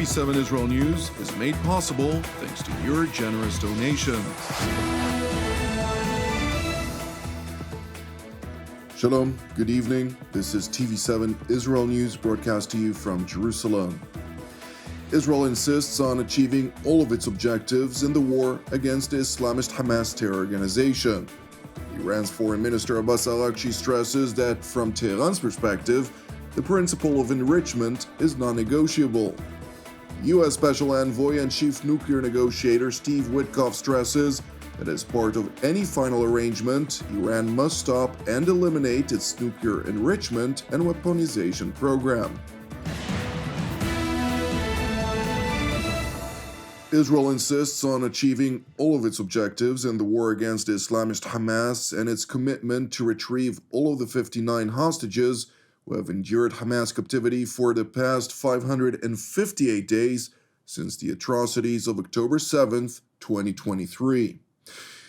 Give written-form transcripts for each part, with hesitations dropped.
TV7 Israel News is made possible thanks to your generous donations. Shalom, good evening. This is TV7 Israel News broadcast to you from Jerusalem. Israel insists on achieving all of its objectives in the war against the Islamist Hamas terror organization. Iran's Foreign Minister Abbas Araqchi stresses that, from Tehran's perspective, the principle of enrichment is non-negotiable. U.S. Special Envoy and Chief Nuclear Negotiator Steve Witkoff stresses that as part of any final arrangement, Iran must stop and eliminate its nuclear enrichment and weaponization program. Israel insists on achieving all of its objectives in the war against Islamist Hamas and its commitment to retrieve all of the 59 hostages who have endured Hamas captivity for the past 558 days since the atrocities of October 7th, 2023.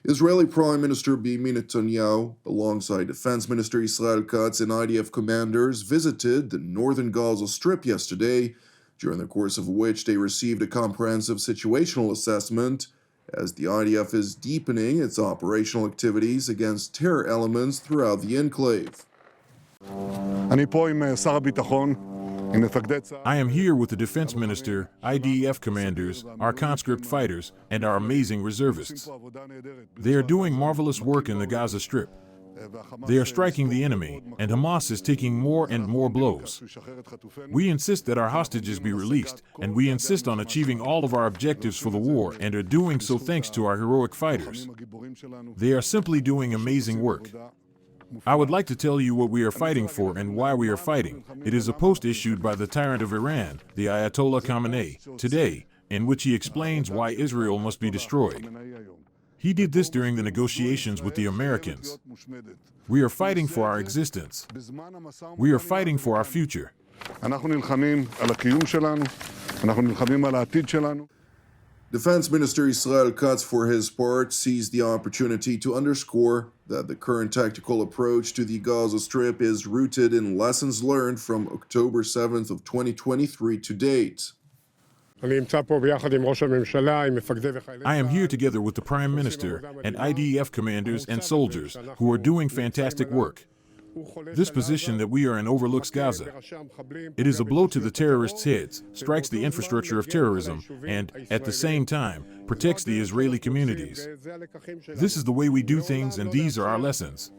Israeli Prime Minister Benjamin Netanyahu, alongside Defense Minister Israel Katz and IDF commanders, visited the northern Gaza Strip yesterday, during the course of which they received a comprehensive situational assessment as the IDF is deepening its operational activities against terror elements throughout the enclave. I am here with the Defense Minister, IDF commanders, our conscript fighters, and our amazing reservists. They are doing marvelous work in the Gaza Strip. They are striking the enemy, and Hamas is taking more and more blows. We insist that our hostages be released, and we insist on achieving all of our objectives for the war and are doing so thanks to our heroic fighters. They are simply doing amazing work. I would like to tell you what we are fighting for and why we are fighting. It is a post issued by the tyrant of Iran, the Ayatollah Khamenei, today, in which he explains why Israel must be destroyed. He did this during the negotiations with the Americans. We are fighting for our existence. We are fighting for our future. Defense Minister Israel Katz, for his part, seized the opportunity to underscore that the current tactical approach to the Gaza Strip is rooted in lessons learned from October 7th of 2023 to date. I am here together with the Prime Minister and IDF commanders and soldiers who are doing fantastic work. This position that we are in overlooks Gaza. It is a blow to the terrorists' heads, strikes the infrastructure of terrorism, and, at the same time, protects the Israeli communities. This is the way we do things, and these are our lessons.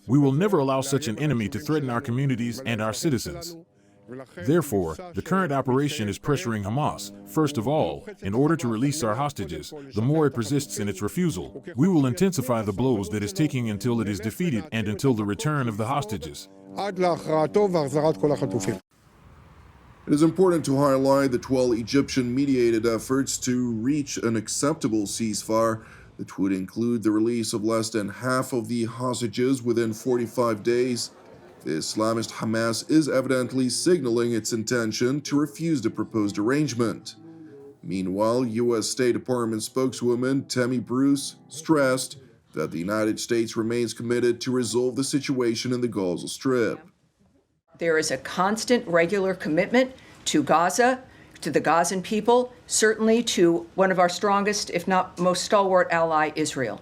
We will never allow such an enemy to threaten our communities and our citizens. Therefore, the current operation is pressuring Hamas, first of all, in order to release our hostages. The more it persists in its refusal, we will intensify the blows that is taking until it is defeated and until the return of the hostages. It is important to highlight that while Egyptian-mediated efforts to reach an acceptable ceasefire that would include the release of less than half of the hostages within 45 days, the Islamist Hamas is evidently signaling its intention to refuse the proposed arrangement. Meanwhile, U.S. State Department spokeswoman Tammy Bruce stressed that the United States remains committed to resolve the situation in the Gaza Strip. There is a constant, regular commitment to Gaza, to the Gazan people, certainly to one of our strongest, if not most stalwart ally, Israel.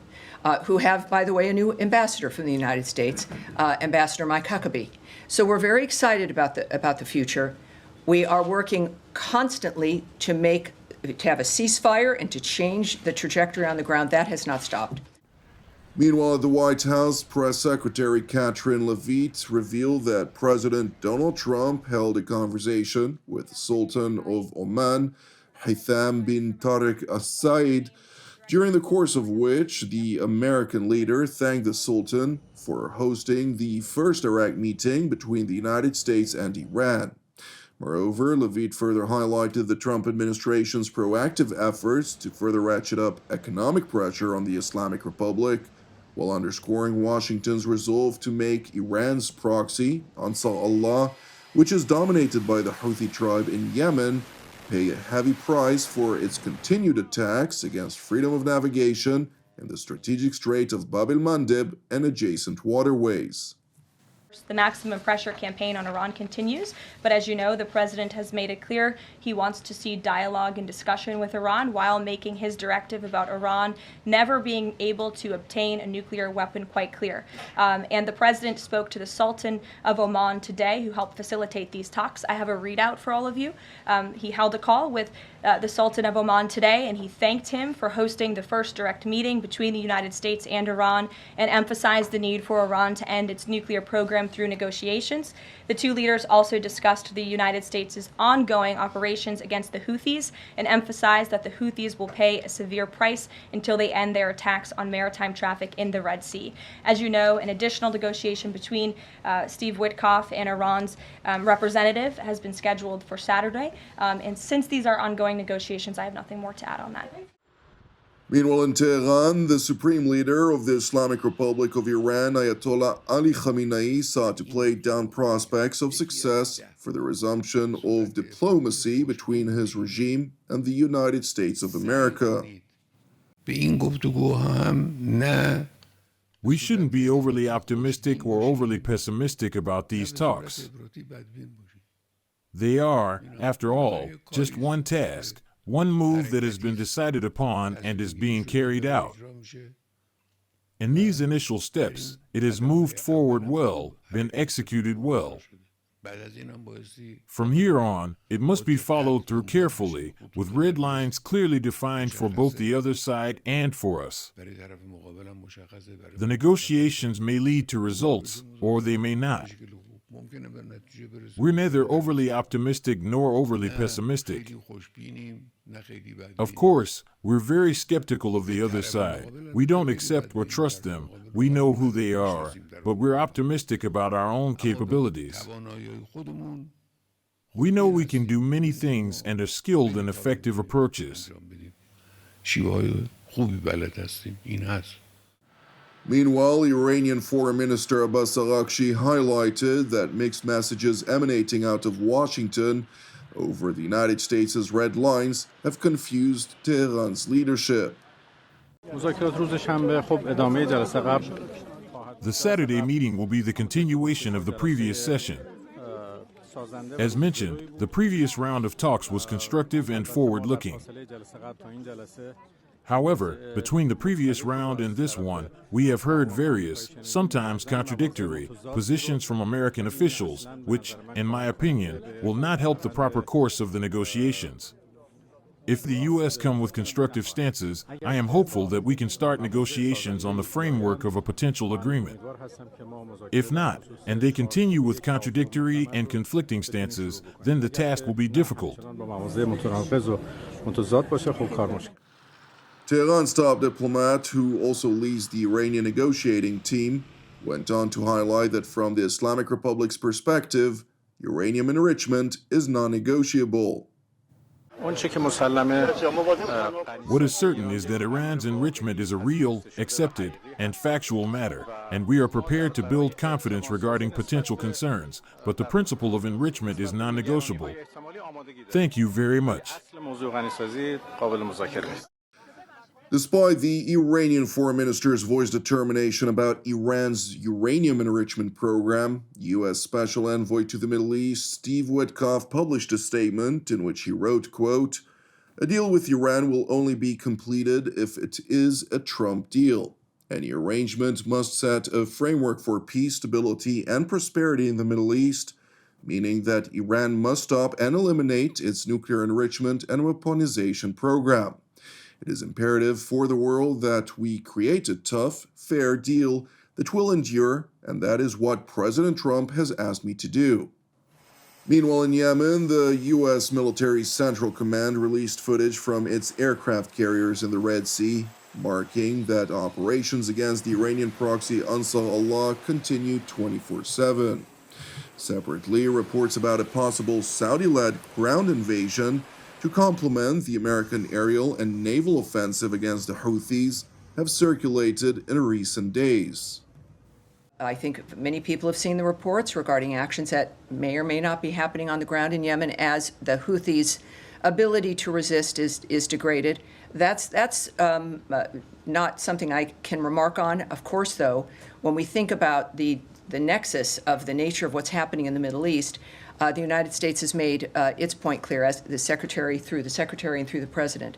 Who have, by the way, a new ambassador from the United States, Ambassador Mike Huckabee. So we're very excited about the future. We are working constantly to have a ceasefire and to change the trajectory on the ground. That has not stopped. Meanwhile, at the White House, Press Secretary Catherine Leavitt revealed that President Donald Trump held a conversation with the Sultan of Oman, Haitham bin Tariq Al-Said, during the course of which the American leader thanked the Sultan for hosting the first Iraq meeting between the United States and Iran. Moreover, Leavitt further highlighted the Trump administration's proactive efforts to further ratchet up economic pressure on the Islamic Republic, while underscoring Washington's resolve to make Iran's proxy, Ansar Allah, which is dominated by the Houthi tribe in Yemen, pay a heavy price for its continued attacks against freedom of navigation in the strategic Strait of Bab el-Mandeb and adjacent waterways. The maximum pressure campaign on Iran continues, but as you know, the president has made it clear he wants to see dialogue and discussion with Iran while making his directive about Iran never being able to obtain a nuclear weapon quite clear. And the president spoke to the Sultan of Oman today, who helped facilitate these talks. I have a readout for all of you. He held a call with the Sultan of Oman today, and he thanked him for hosting the first direct meeting between the United States and Iran and emphasized the need for Iran to end its nuclear program through negotiations. The two leaders also discussed the United States' ongoing operations against the Houthis and emphasized that the Houthis will pay a severe price until they end their attacks on maritime traffic in the Red Sea. As you know, an additional negotiation between Steve Witkoff and Iran's representative has been scheduled for Saturday. And since these are ongoing negotiations, I have nothing more to add on that. Meanwhile, in Tehran, the supreme leader of the Islamic Republic of Iran, Ayatollah Ali Khamenei, sought to play down prospects of success for the resumption of diplomacy between his regime and the United States of America. We shouldn't be overly optimistic or overly pessimistic about these talks. They are, after all, just one task, one move that has been decided upon and is being carried out. In these initial steps, it has moved forward well, been executed well. From here on, it must be followed through carefully, with red lines clearly defined for both the other side and for us. The negotiations may lead to results, or they may not. We're neither overly optimistic nor overly pessimistic. Of course, we're very skeptical of the other side. We don't accept or trust them. We know who they are, but we're optimistic about our own capabilities. We know we can do many things and are skilled in effective approaches. Meanwhile, Iranian Foreign Minister Abbas Araqchi highlighted that mixed messages emanating out of Washington over the United States' red lines have confused Tehran's leadership. The Saturday meeting will be the continuation of the previous session. As mentioned, the previous round of talks was constructive and forward-looking. However, between the previous round and this one, we have heard various, sometimes contradictory, positions from American officials, which, in my opinion, will not help the proper course of the negotiations. If the U.S. come with constructive stances, I am hopeful that we can start negotiations on the framework of a potential agreement. If not, and they continue with contradictory and conflicting stances, then the task will be difficult. Tehran's top diplomat, who also leads the Iranian negotiating team, went on to highlight that from the Islamic Republic's perspective, uranium enrichment is non-negotiable. What is certain is that Iran's enrichment is a real, accepted, and factual matter, and we are prepared to build confidence regarding potential concerns, but the principle of enrichment is non-negotiable. Thank you very much. Despite the Iranian foreign minister's voiced determination about Iran's uranium enrichment program, U.S. Special Envoy to the Middle East, Steve Witkoff, published a statement in which he wrote, quote, "A deal with Iran will only be completed if it is a Trump deal. Any arrangement must set a framework for peace, stability, and prosperity in the Middle East, meaning that Iran must stop and eliminate its nuclear enrichment and weaponization program. It is imperative for the world that we create a tough, fair deal that will endure, and that is what President Trump has asked me to do." Meanwhile, in Yemen, the U.S. Military Central Command released footage from its aircraft carriers in the Red Sea, marking that operations against the Iranian proxy Ansar Allah continue 24/7. Separately, reports about a possible Saudi-led ground invasion to complement the American aerial and naval offensive against the Houthis have circulated in recent days. I think many people have seen the reports regarding actions that may or may not be happening on the ground in Yemen as the Houthis' ability to resist is degraded. That's not something I can remark on. Of course, though, when we think about the the nexus of the nature of what's happening in the Middle East, the United States has made its point clear, as the Secretary and through the President,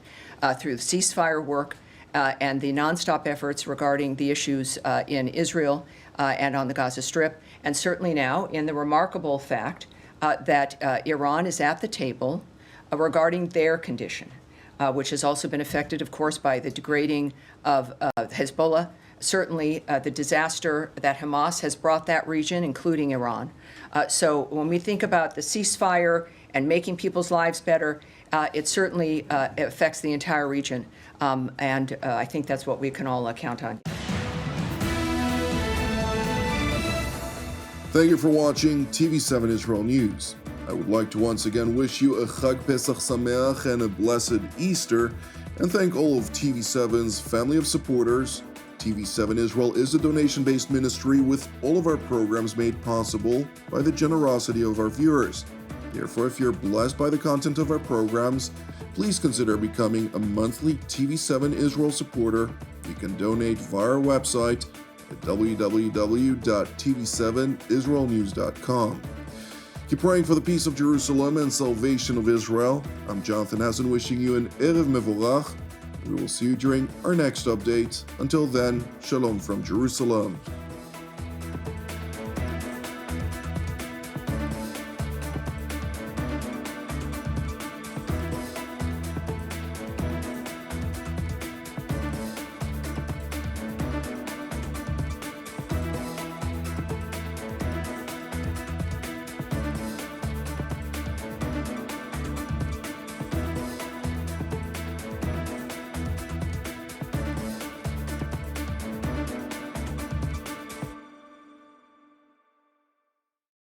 through the ceasefire work and the nonstop efforts regarding the issues in Israel and on the Gaza Strip, and certainly now in the remarkable fact that Iran is at the table regarding their condition, which has also been affected, of course, by the degrading of Hezbollah, certainly the disaster that Hamas has brought that region, including Iran. So when we think about the ceasefire and making people's lives better, it certainly affects the entire region. And I think that's what we can all count on. Thank you for watching TV7 Israel News. I would like to once again wish you a Chag Pesach Sameach and a blessed Easter, and thank all of TV7's family of supporters. TV7 Israel is a donation-based ministry with all of our programs made possible by the generosity of our viewers. Therefore, if you're blessed by the content of our programs, please consider becoming a monthly TV7 Israel supporter. You can donate via our website at www.tv7israelnews.com. Keep praying for the peace of Jerusalem and salvation of Israel. I'm Jonathan Hassan wishing you an Erev Mevorach. We will see you during our next update. Until then, Shalom from Jerusalem.